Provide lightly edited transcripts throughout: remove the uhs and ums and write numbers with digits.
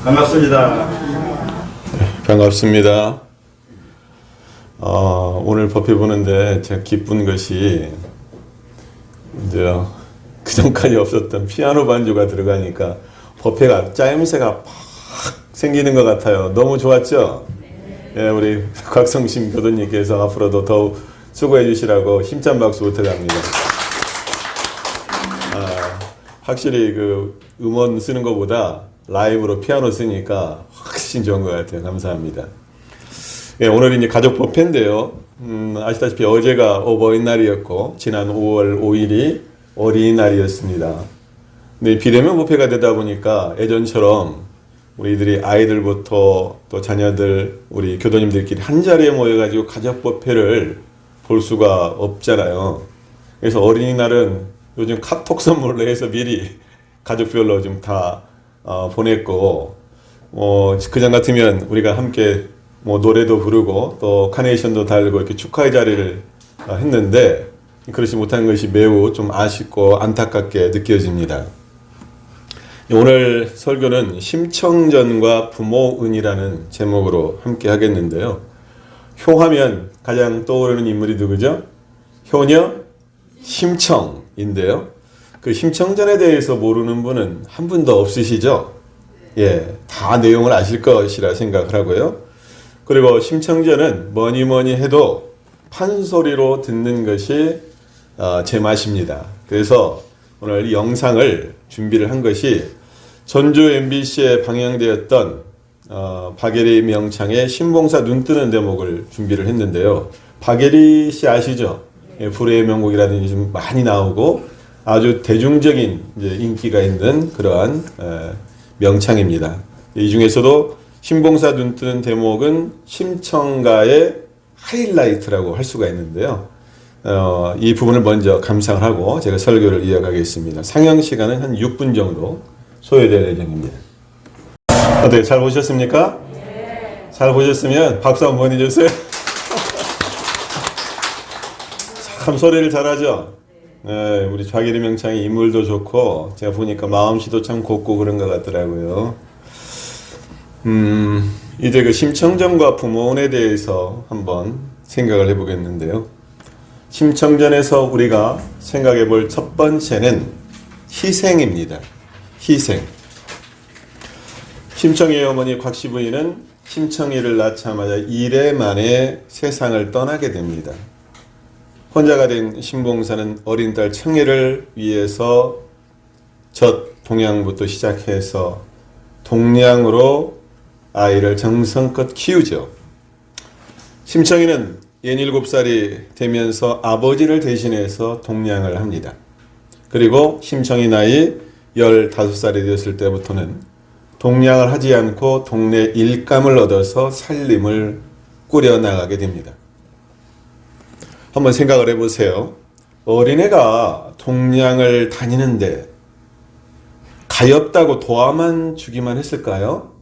반갑습니다. 반갑습니다. 오늘 법회 보는데 제가 기쁜 것이 이제 그전까지 없었던 피아노 반주가 들어가니까 법회가 짜임새가 팍 생기는 것 같아요. 너무 좋았죠? 예, 우리 곽성심 교도님께서 앞으로도 더욱 수고해 주시라고 힘찬 박수 부탁합니다. 확실히 그 음원 쓰는 것보다 라이브로 피아노 쓰니까 훨씬 좋은 것 같아요. 감사합니다. 예, 오늘 이제 가족 법회인데요. 아시다시피 어제가 어버이날이었고 지난 5월 5일이 어린이날이었습니다. 근데 비대면 법회가 되다 보니까 예전처럼 우리들이 아이들부터 또 자녀들, 우리 교도님들끼리 한 자리에 모여가지고 가족 법회를 볼 수가 없잖아요. 그래서 어린이날은 요즘 카톡 선물로 해서 미리 가족별로 좀 다 보냈고, 그전 같으면 우리가 함께 노래도 부르고 또 카네이션도 달고 이렇게 축하의 자리를 했는데 그렇지 못한 것이 매우 좀 아쉽고 안타깝게 느껴집니다. 오늘 설교는 심청전과 부모은이라는 제목으로 함께 하겠는데요. 효하면 가장 떠오르는 인물이 누구죠? 효녀 심청인데요. 그 심청전에 대해서 모르는 분은 한 분도 없으시죠? 예, 다 내용을 아실 것이라 생각을 하고요. 그리고 심청전은 뭐니 해도 판소리로 듣는 것이 제맛입니다. 그래서 오늘 이 영상을 준비를 한 것이 전주 MBC에 방영되었던 박예리 명창의 신봉사 눈뜨는 대목을 준비를 했는데요. 박예리 씨 아시죠? 예, 불후의 명곡이라든지 좀 많이 나오고 아주 대중적인 이제 인기가 있는 그러한 명창입니다. 이 중에서도 신봉사 눈뜨는 대목은 심청가의 하이라이트라고 할 수가 있는데요. 이 부분을 먼저 감상을 하고 제가 설교를 이어가겠습니다. 상영 시간은 한 6분 정도 소요될 예정입니다. 어때요? 잘 보셨습니까? 네. 잘 보셨으면 박수 한번 해주세요. 참 소리를 잘하죠? 네, 우리 박예리 명창이 인물도 좋고 제가 보니까 마음씨도 참 곱고 그런 것 같더라고요. 이제 그 심청전과 부모은에 대해서 한번 생각을 해보겠는데요. 심청전에서 우리가 생각해 볼 첫 번째는 희생입니다. 희생. 심청이의 어머니 곽씨 부인은 심청이를 낳자마자 1회 만에 세상을 떠나게 됩니다. 혼자가 된 신봉사는 어린 딸 청이를 위해서 젖 동양부터 시작해서 동량으로 아이를 정성껏 키우죠. 심청이는 67살이 되면서 아버지를 대신해서 동량을 합니다. 그리고 심청이 나이 15살이 되었을 때부터는 동량을 하지 않고 동네 일감을 얻어서 살림을 꾸려나가게 됩니다. 한번 생각을 해보세요. 어린애가 동량을 다니는데 가엾다고 도와만 주기만 했을까요?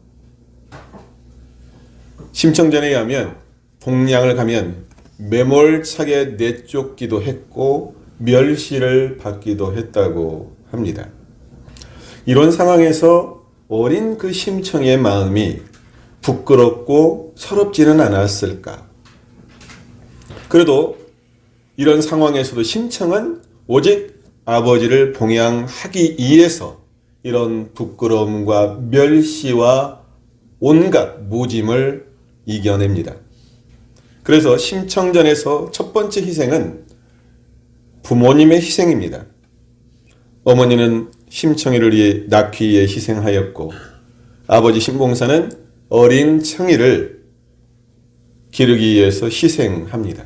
심청전에 의하면 동량을 가면 매몰차게 내쫓기도 했고 멸시를 받기도 했다고 합니다. 이런 상황에서 어린 그 심청의 마음이 부끄럽고 서럽지는 않았을까? 그래도 이런 상황에서도 심청은 오직 아버지를 봉양하기 위해서 이런 부끄러움과 멸시와 온갖 모짐을 이겨냅니다. 그래서 심청전에서 첫 번째 희생은 부모님의 희생입니다. 어머니는 심청이를 위해 낳기 위해 희생하였고 아버지 신봉사는 어린 청이를 기르기 위해서 희생합니다.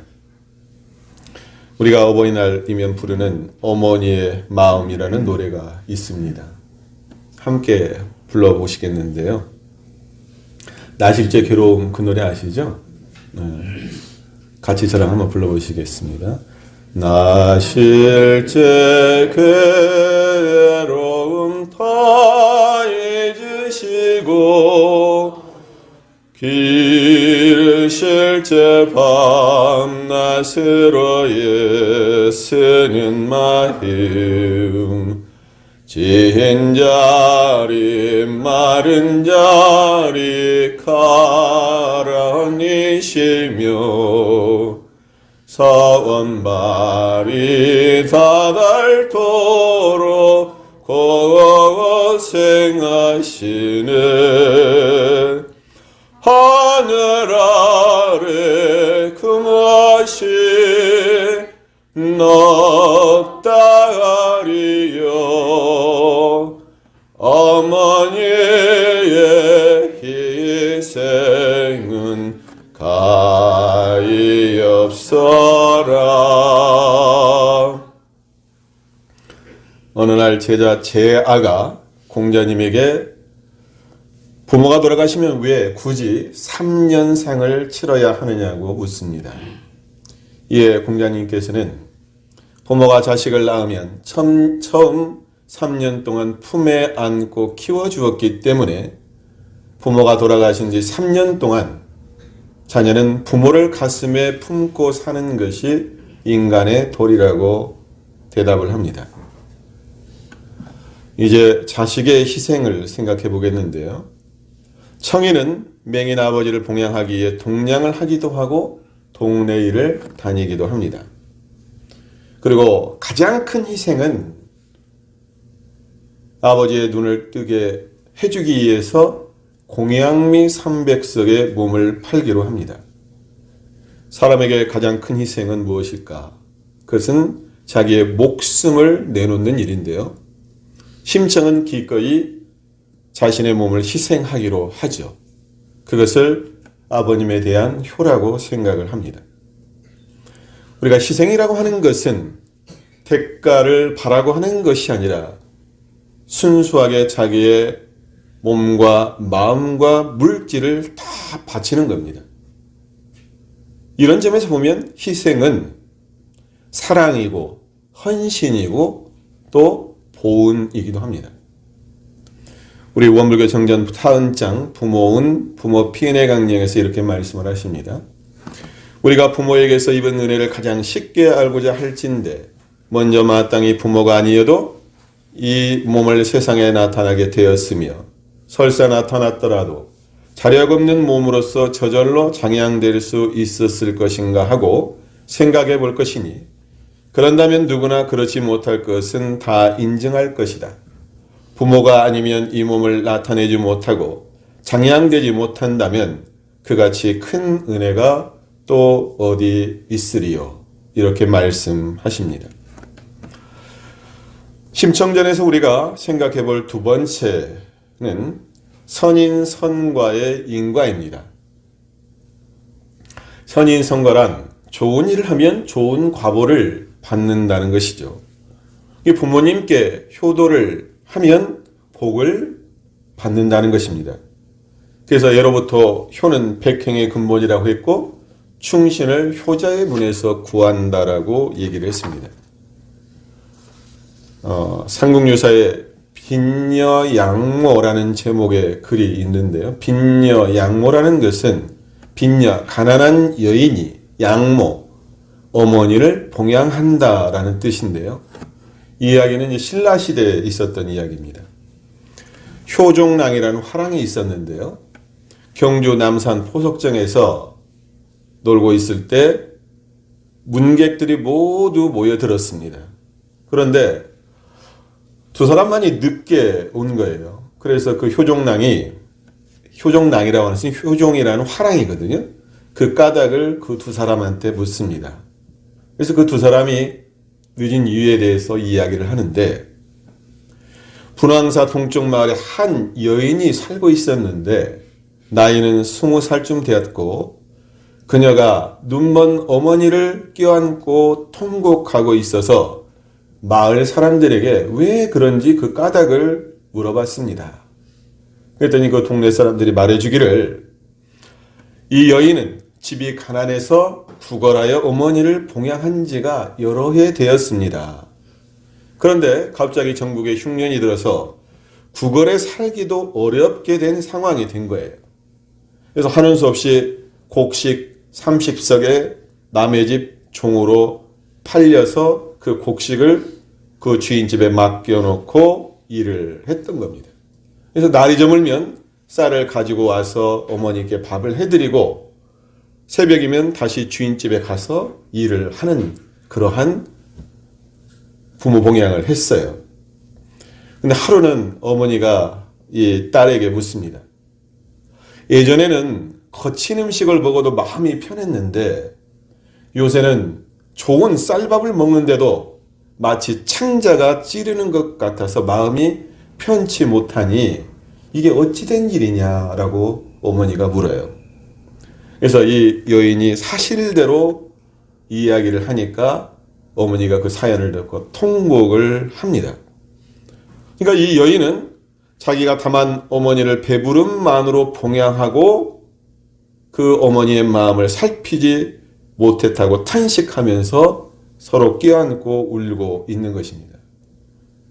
우리가 어버이날이면 부르는 어머니의 마음이라는 노래가 있습니다. 함께 불러보시겠는데요. 나실제 괴로움 그 노래 아시죠? 네. 같이 저랑 한번 불러보시겠습니다. 나실제 괴로움 다 잊으시고 기르실 제 밤낮으로 애쓰는 마음 진 자리 마른 자리 가라니시며 사원발이 다닳도록 고생하시는 하늘 아래 금하신 넉다리여 어머니의 희생은 가히 없어라. 어느 날 제자 제아가 공자님에게 부모가 돌아가시면 왜 굳이 3년상을 치러야 하느냐고 묻습니다. 이에 공자님께서는 부모가 자식을 낳으면 처음 3년 동안 품에 안고 키워주었기 때문에 부모가 돌아가신 지 3년 동안 자녀는 부모를 가슴에 품고 사는 것이 인간의 도리라고 대답을 합니다. 이제 자식의 희생을 생각해 보겠는데요. 청이는 맹인 아버지를 봉양하기 위해 동냥을 하기도 하고 동네 일을 다니기도 합니다. 그리고 가장 큰 희생은 아버지의 눈을 뜨게 해주기 위해서 공양미 300석의 몸을 팔기로 합니다. 사람에게 가장 큰 희생은 무엇일까? 그것은 자기의 목숨을 내놓는 일인데요. 심청은 기꺼이 자신의 몸을 희생하기로 하죠. 그것을 아버님에 대한 효라고 생각을 합니다. 우리가 희생이라고 하는 것은 대가를 바라고 하는 것이 아니라 순수하게 자기의 몸과 마음과 물질을 다 바치는 겁니다. 이런 점에서 보면 희생은 사랑이고 헌신이고 또 보은이기도 합니다. 우리 원불교 정전 타은장 부모은 부모 피은의 강령에서 이렇게 말씀을 하십니다. 우리가 부모에게서 입은 은혜를 가장 쉽게 알고자 할진대 먼저 마땅히 부모가 아니어도 이 몸을 세상에 나타나게 되었으며 설사 나타났더라도 자력 없는 몸으로서 저절로 장양될 수 있었을 것인가 하고 생각해 볼 것이니 그런다면 누구나 그렇지 못할 것은 다 인정할 것이다. 부모가 아니면 이 몸을 나타내지 못하고 장양되지 못한다면 그같이 큰 은혜가 또 어디 있으리요. 이렇게 말씀하십니다. 심청전에서 우리가 생각해 볼 두 번째는 선인선과의 인과입니다. 선인선과란 좋은 일을 하면 좋은 과보를 받는다는 것이죠. 부모님께 효도를 하면 복을 받는다는 것입니다. 그래서 예로부터 효는 백행의 근본이라고 했고 충신을 효자의 문에서 구한다라고 얘기를 했습니다. 삼국유사에 빈녀양모라는 제목의 글이 있는데요. 빈녀양모라는 것은 빈녀, 가난한 여인이 양모, 어머니를 봉양한다라는 뜻인데요. 이 이야기는 신라시대에 있었던 이야기입니다. 효종랑이라는 화랑이 있었는데요. 경주 남산 포석정에서 놀고 있을 때 문객들이 모두 모여들었습니다. 그런데 두 사람만이 늦게 온 거예요. 그래서 그 효종랑이라고 하는 것은 효종이라는 화랑이거든요. 그 까닭을 그 두 사람한테 묻습니다. 그래서 그 두 사람이 늦은 이유에 대해서 이야기를 하는데 분황사 동쪽 마을에 한 여인이 살고 있었는데 나이는 20살쯤 되었고 그녀가 눈먼 어머니를 껴안고 통곡하고 있어서 마을 사람들에게 왜 그런지 그 까닭을 물어봤습니다. 그랬더니 그 동네 사람들이 말해주기를 이 여인은 집이 가난해서 구걸하여 어머니를 봉양한 지가 여러 해 되었습니다. 그런데 갑자기 전국에 흉년이 들어서 구걸에 살기도 어렵게 된 상황이 된 거예요. 그래서 하는 수 없이 곡식 30석에 남의 집 종으로 팔려서 그 곡식을 그 주인 집에 맡겨놓고 일을 했던 겁니다. 그래서 날이 저물면 쌀을 가지고 와서 어머니께 밥을 해드리고 새벽이면 다시 주인집에 가서 일을 하는 그러한 부모 봉양을 했어요. 근데 하루는 어머니가 이 딸에게 묻습니다. 예전에는 거친 음식을 먹어도 마음이 편했는데 요새는 좋은 쌀밥을 먹는데도 마치 창자가 찌르는 것 같아서 마음이 편치 못하니 이게 어찌된 일이냐라고 어머니가 물어요. 그래서 이 여인이 사실대로 이야기를 하니까 어머니가 그 사연을 듣고 통곡을 합니다. 그러니까 이 여인은 자기가 다만 어머니를 배부름만으로 봉양하고 그 어머니의 마음을 살피지 못했다고 탄식하면서 서로 껴안고 울고 있는 것입니다.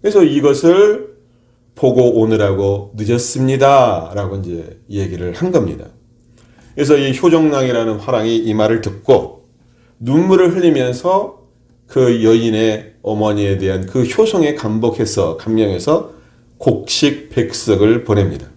그래서 이것을 보고 오느라고 늦었습니다 라고 이제 얘기를 한 겁니다. 그래서 이 효정랑이라는 화랑이 이 말을 듣고 눈물을 흘리면서 그 여인의 어머니에 대한 그 효성에 감명해서 곡식 백석을 보냅니다.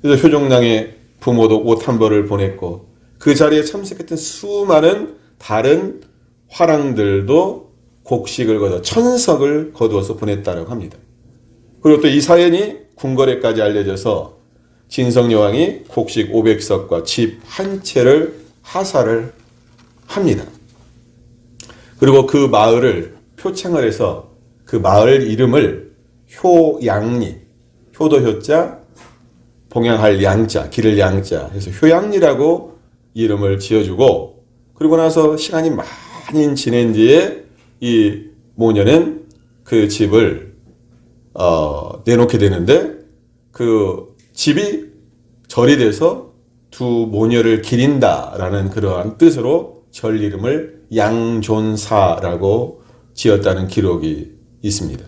그래서 효정랑의 부모도 옷 한 벌을 보냈고 그 자리에 참석했던 수많은 다른 화랑들도 곡식을 거둬 천석을 거두어서 보냈다고 합니다. 그리고 또 이 사연이 궁궐에까지 알려져서 진성여왕이 곡식 500석과 집 한 채를 하사를 합니다. 그리고 그 마을을 표창을 해서 그 마을 이름을 효양리, 효도 효자, 봉양할 양자, 기를 양자 해서 효양리라고 이름을 지어주고 그리고 나서 시간이 많이 지난 뒤에 이 모녀는 그 집을 내놓게 되는데 그 집이 절이 돼서 두 모녀를 기린다라는 그러한 뜻으로 절 이름을 양존사라고 지었다는 기록이 있습니다.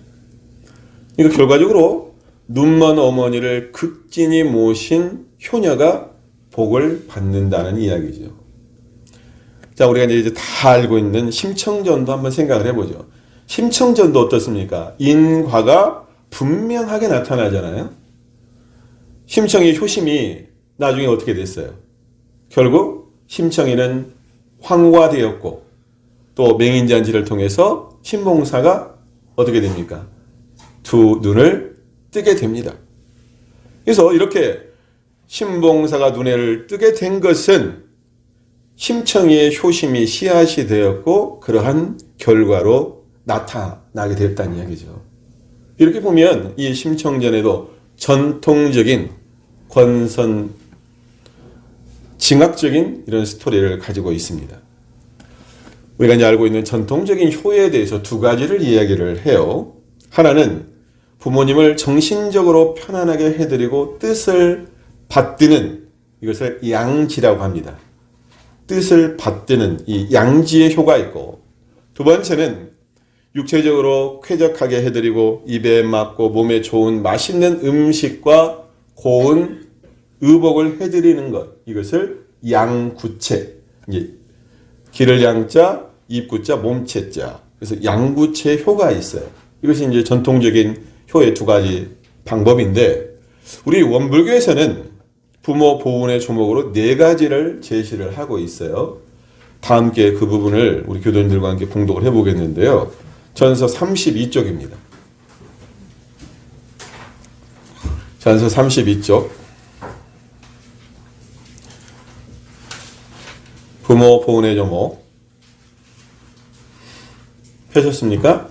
그러니까 결과적으로 눈먼 어머니를 극진히 모신 효녀가 복을 받는다는 이야기죠. 자, 우리가 이제 다 알고 있는 심청전도 한번 생각을 해보죠. 심청전도 어떻습니까? 인과가 분명하게 나타나잖아요. 심청이 효심이 나중에 어떻게 됐어요? 결국 심청이는 황화되었고 또 맹인잔치를 통해서 신봉사가 어떻게 됩니까? 두 눈을 뜨게 됩니다. 그래서 이렇게 신봉사가 눈을 뜨게 된 것은 심청이의 효심이 씨앗이 되었고 그러한 결과로 나타나게 되었다는 이야기죠. 이렇게 보면 이 심청전에도 전통적인 권선 징악적인 이런 스토리를 가지고 있습니다. 우리가 이제 알고 있는 전통적인 효에 대해서 두 가지를 이야기를 해요. 하나는 부모님을 정신적으로 편안하게 해드리고 뜻을 받드는 이것을 양지라고 합니다. 뜻을 받드는 이 양지의 효가 있고 두 번째는 육체적으로 쾌적하게 해드리고 입에 맞고 몸에 좋은 맛있는 음식과 고운 의복을 해드리는 것 이것을 양구체 기를 양자 입구자 몸체자 그래서 양구체 효가 있어요. 이것이 이제 전통적인 효의 두 가지 방법인데 우리 원불교에서는 부모 보훈의 조목으로 네 가지를 제시를 하고 있어요. 다 함께 그 부분을 우리 교도님들과 함께 봉독을 해보겠는데요. 전서 32쪽입니다. 전서 32쪽 부모 보훈의 조목 펴셨습니까?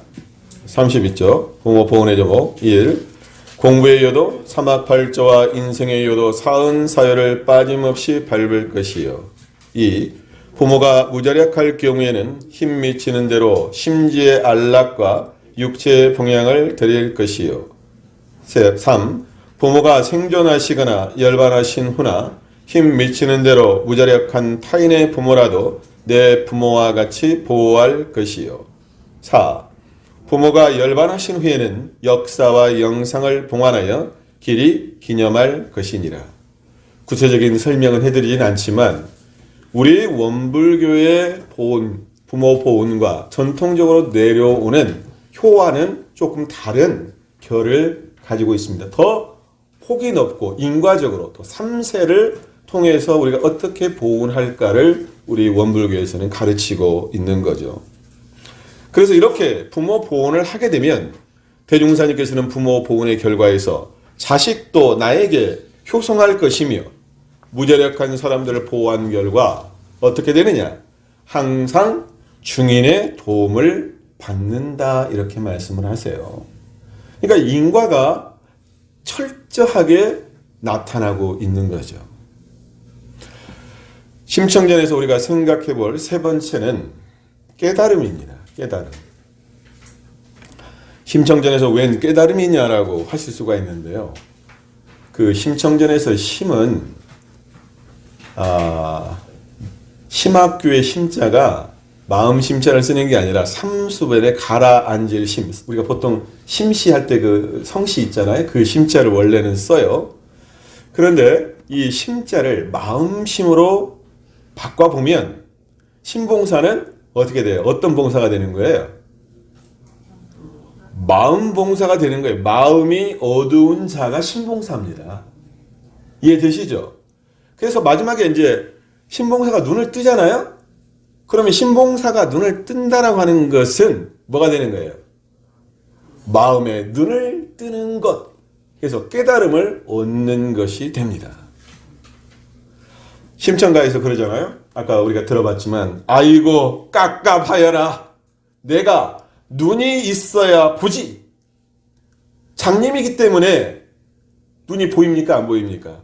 32쪽 부모 보훈의 조목 1. 공부의 요도 사막팔조와 인생의 요도 사은사열을 빠짐없이 밟을 것이요. 2. 부모가 무자력할 경우에는 힘 미치는 대로 심지의 안락과 육체의 봉양을 드릴 것이요. 3. 부모가 생존하시거나 열반하신 후나 힘 미치는 대로 무자력한 타인의 부모라도 내 부모와 같이 보호할 것이요. 4. 부모가 열반하신 후에는 역사와 영상을 봉안하여 길이 기념할 것이니라. 구체적인 설명은 해드리진 않지만 우리 원불교의 보훈, 부모 보훈과 전통적으로 내려오는 효와는 조금 다른 결을 가지고 있습니다. 더 폭이 넓고 인과적으로 또 3세를 통해서 우리가 어떻게 보훈할까를 우리 원불교에서는 가르치고 있는 거죠. 그래서 이렇게 부모 보훈을 하게 되면 대종사님께서는 부모 보훈의 결과에서 자식도 나에게 효성할 것이며 무자력한 사람들을 보호한 결과 어떻게 되느냐? 항상 중인의 도움을 받는다 이렇게 말씀을 하세요. 그러니까 인과가 철저하게 나타나고 있는 거죠. 심청전에서 우리가 생각해 볼 세 번째는 깨달음입니다. 깨달음. 심청전에서 웬 깨달음이냐라고 하실 수가 있는데요. 그 심청전에서 심은 심학교의 심자가 마음 심자를 쓰는 게 아니라 삼수변에 가라앉을 심. 우리가 보통 심시할 때 그 성시 있잖아요. 그 심자를 원래는 써요. 그런데 이 심자를 마음심으로 바꿔보면 신봉사는 어떻게 돼요? 어떤 봉사가 되는 거예요? 마음 봉사가 되는 거예요. 마음이 어두운 자가 신봉사입니다. 이해되시죠? 그래서 마지막에 이제 신봉사가 눈을 뜨잖아요? 그러면 신봉사가 눈을 뜬다라고 하는 것은 뭐가 되는 거예요? 마음의 눈을 뜨는 것. 그래서 깨달음을 얻는 것이 됩니다. 심청가에서 그러잖아요. 아까 우리가 들어봤지만 아이고 깝깝하여라. 내가 눈이 있어야 보지. 장님이기 때문에 눈이 보입니까? 안 보입니까?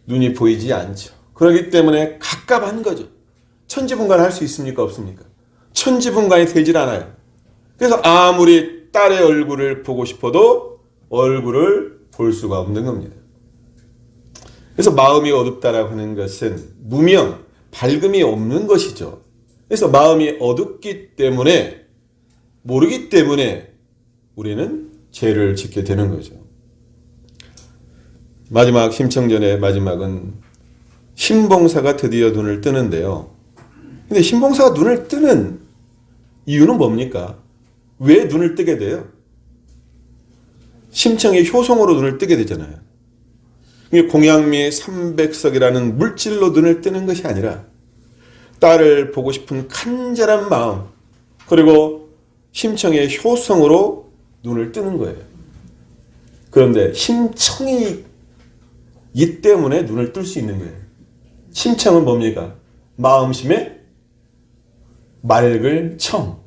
눈이 보이지 않죠. 그렇기 때문에 갑갑한 거죠. 천지분간 할 수 있습니까? 없습니까? 천지분간이 되질 않아요. 그래서 아무리 딸의 얼굴을 보고 싶어도 얼굴을 볼 수가 없는 겁니다. 그래서 마음이 어둡다라고 하는 것은 무명, 밝음이 없는 것이죠. 그래서 마음이 어둡기 때문에 모르기 때문에 우리는 죄를 짓게 되는 거죠. 마지막 심청전의 마지막은 신봉사가 드디어 눈을 뜨는데요. 근데 신봉사가 눈을 뜨는 이유는 뭡니까? 왜 눈을 뜨게 돼요? 심청의 효성으로 눈을 뜨게 되잖아요. 공양미 300석이라는 물질로 눈을 뜨는 것이 아니라 딸을 보고 싶은 간절한 마음 그리고 심청의 효성으로 눈을 뜨는 거예요. 그런데 심청이 이 때문에 눈을 뜰 수 있는 거예요. 심청은 뭡니까? 마음심의 맑을 청.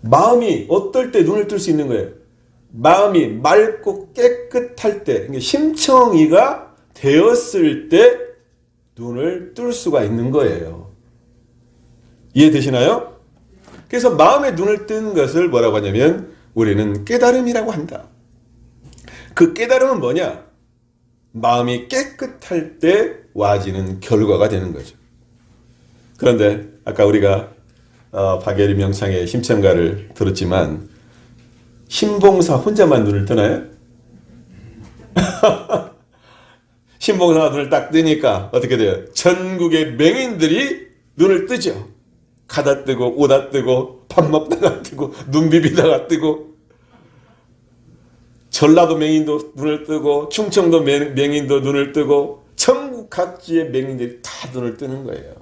마음이 어떨 때 눈을 뜰 수 있는 거예요? 마음이 맑고 깨끗할 때, 심청이가 되었을 때 눈을 뜰 수가 있는 거예요. 이해되시나요? 그래서 마음의 눈을 뜬 것을 뭐라고 하냐면 우리는 깨달음이라고 한다. 그 깨달음은 뭐냐? 마음이 깨끗할 때 와지는 결과가 되는 거죠. 그런데 아까 우리가 박예리 명창의 심청가를 들었지만 신봉사 혼자만 눈을 뜨나요? 신봉사가 눈을 딱 뜨니까 어떻게 돼요? 전국의 맹인들이 눈을 뜨죠. 가다 뜨고 오다 뜨고 밥 먹다가 뜨고 눈 비비다가 뜨고 전라도 맹인도 눈을 뜨고 충청도 맹인도 눈을 뜨고 전국 각지의 맹인들이 다 눈을 뜨는 거예요.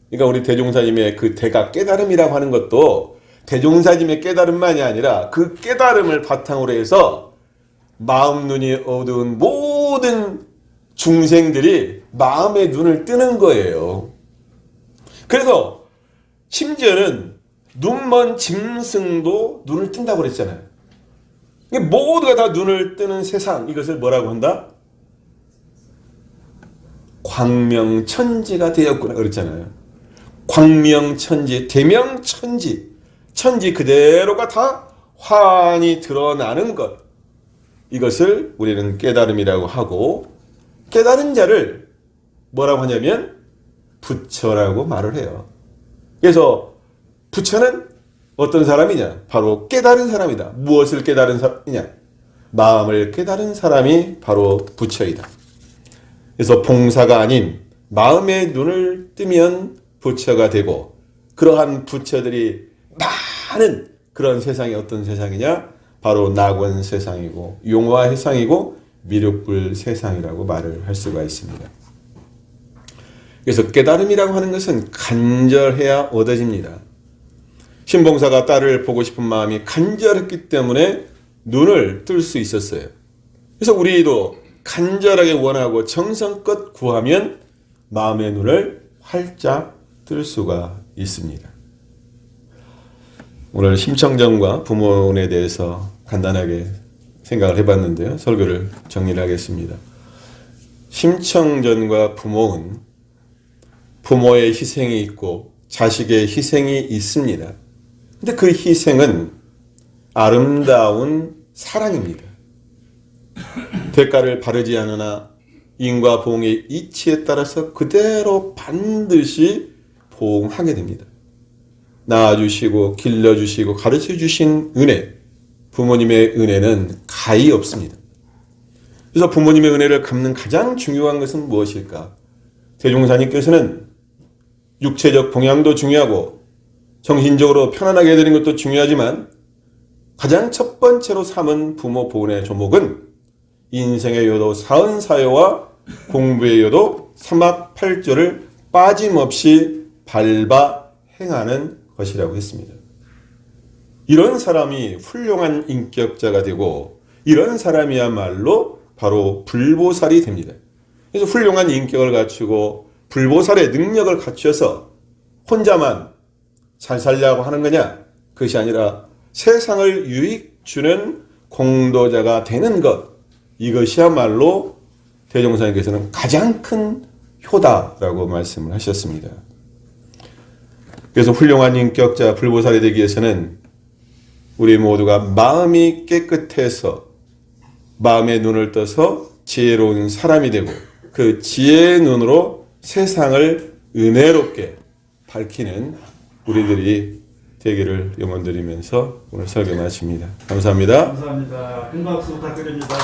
그러니까 우리 대종사님의 그 대가 깨달음이라고 하는 것도 대종사님의 깨달음만이 아니라 그 깨달음을 바탕으로 해서 마음 눈이 어두운 모든 중생들이 마음의 눈을 뜨는 거예요. 그래서 심지어는 눈먼 짐승도 눈을 뜬다고 그랬잖아요. 모두가 다 눈을 뜨는 세상, 이것을 뭐라고 한다? 광명천지가 되었구나 그랬잖아요. 광명천지, 대명천지, 천지 그대로가 다 환히 드러나는 것, 이것을 우리는 깨달음이라고 하고, 깨달은 자를 뭐라고 하냐면 부처라고 말을 해요. 그래서 부처는 어떤 사람이냐? 바로 깨달은 사람이다. 무엇을 깨달은 사람이냐? 마음을 깨달은 사람이 바로 부처이다. 그래서 봉사가 아닌 마음의 눈을 뜨면 부처가 되고, 그러한 부처들이 많은 그런 세상이 어떤 세상이냐? 바로 낙원 세상이고 용화 해상이고 미륵불 세상이라고 말을 할 수가 있습니다. 그래서 깨달음이라고 하는 것은 간절해야 얻어집니다. 신봉사가 딸을 보고 싶은 마음이 간절했기 때문에 눈을 뜰 수 있었어요. 그래서 우리도 간절하게 원하고 정성껏 구하면 마음의 눈을 활짝 뜰 수가 있습니다. 오늘 심청전과 부모론에 대해서 간단하게 생각을 해봤는데요. 설교를 정리를 하겠습니다. 심청전과 부모은 부모의 희생이 있고 자식의 희생이 있습니다. 근데 그 희생은 아름다운 사랑입니다. 대가를 바르지 않으나 인과 보응의 이치에 따라서 그대로 반드시 보응하게 됩니다. 낳아주시고 길러주시고 가르쳐주신 은혜, 부모님의 은혜는 가히 없습니다. 그래서 부모님의 은혜를 갚는 가장 중요한 것은 무엇일까? 대종사님께서는 육체적 봉양도 중요하고 정신적으로 편안하게 해드리는 것도 중요하지만 가장 첫 번째로 삼은 부모 보훈의 조목은 인생의 요도 사은사요와 공부의 요도 삼학팔조를 빠짐없이 밟아 행하는 것이라고 했습니다. 이런 사람이 훌륭한 인격자가 되고 이런 사람이야말로 바로 불보살이 됩니다. 그래서 훌륭한 인격을 갖추고 불보살의 능력을 갖춰서 혼자만 잘 살려고 하는 거냐? 그것이 아니라 세상을 유익 주는 공도자가 되는 것, 이것이야말로 대종사님께서는 가장 큰 효다라고 말씀을 하셨습니다. 그래서 훌륭한 인격자 불보살이 되기 위해서는 우리 모두가 마음이 깨끗해서 마음의 눈을 떠서 지혜로운 사람이 되고 그 지혜의 눈으로 세상을 은혜롭게 밝히는 우리들이 되기를 염원드리면서 오늘 설교 마칩니다. 감사합니다. 감사합니다. 큰 박수 부탁드립니다.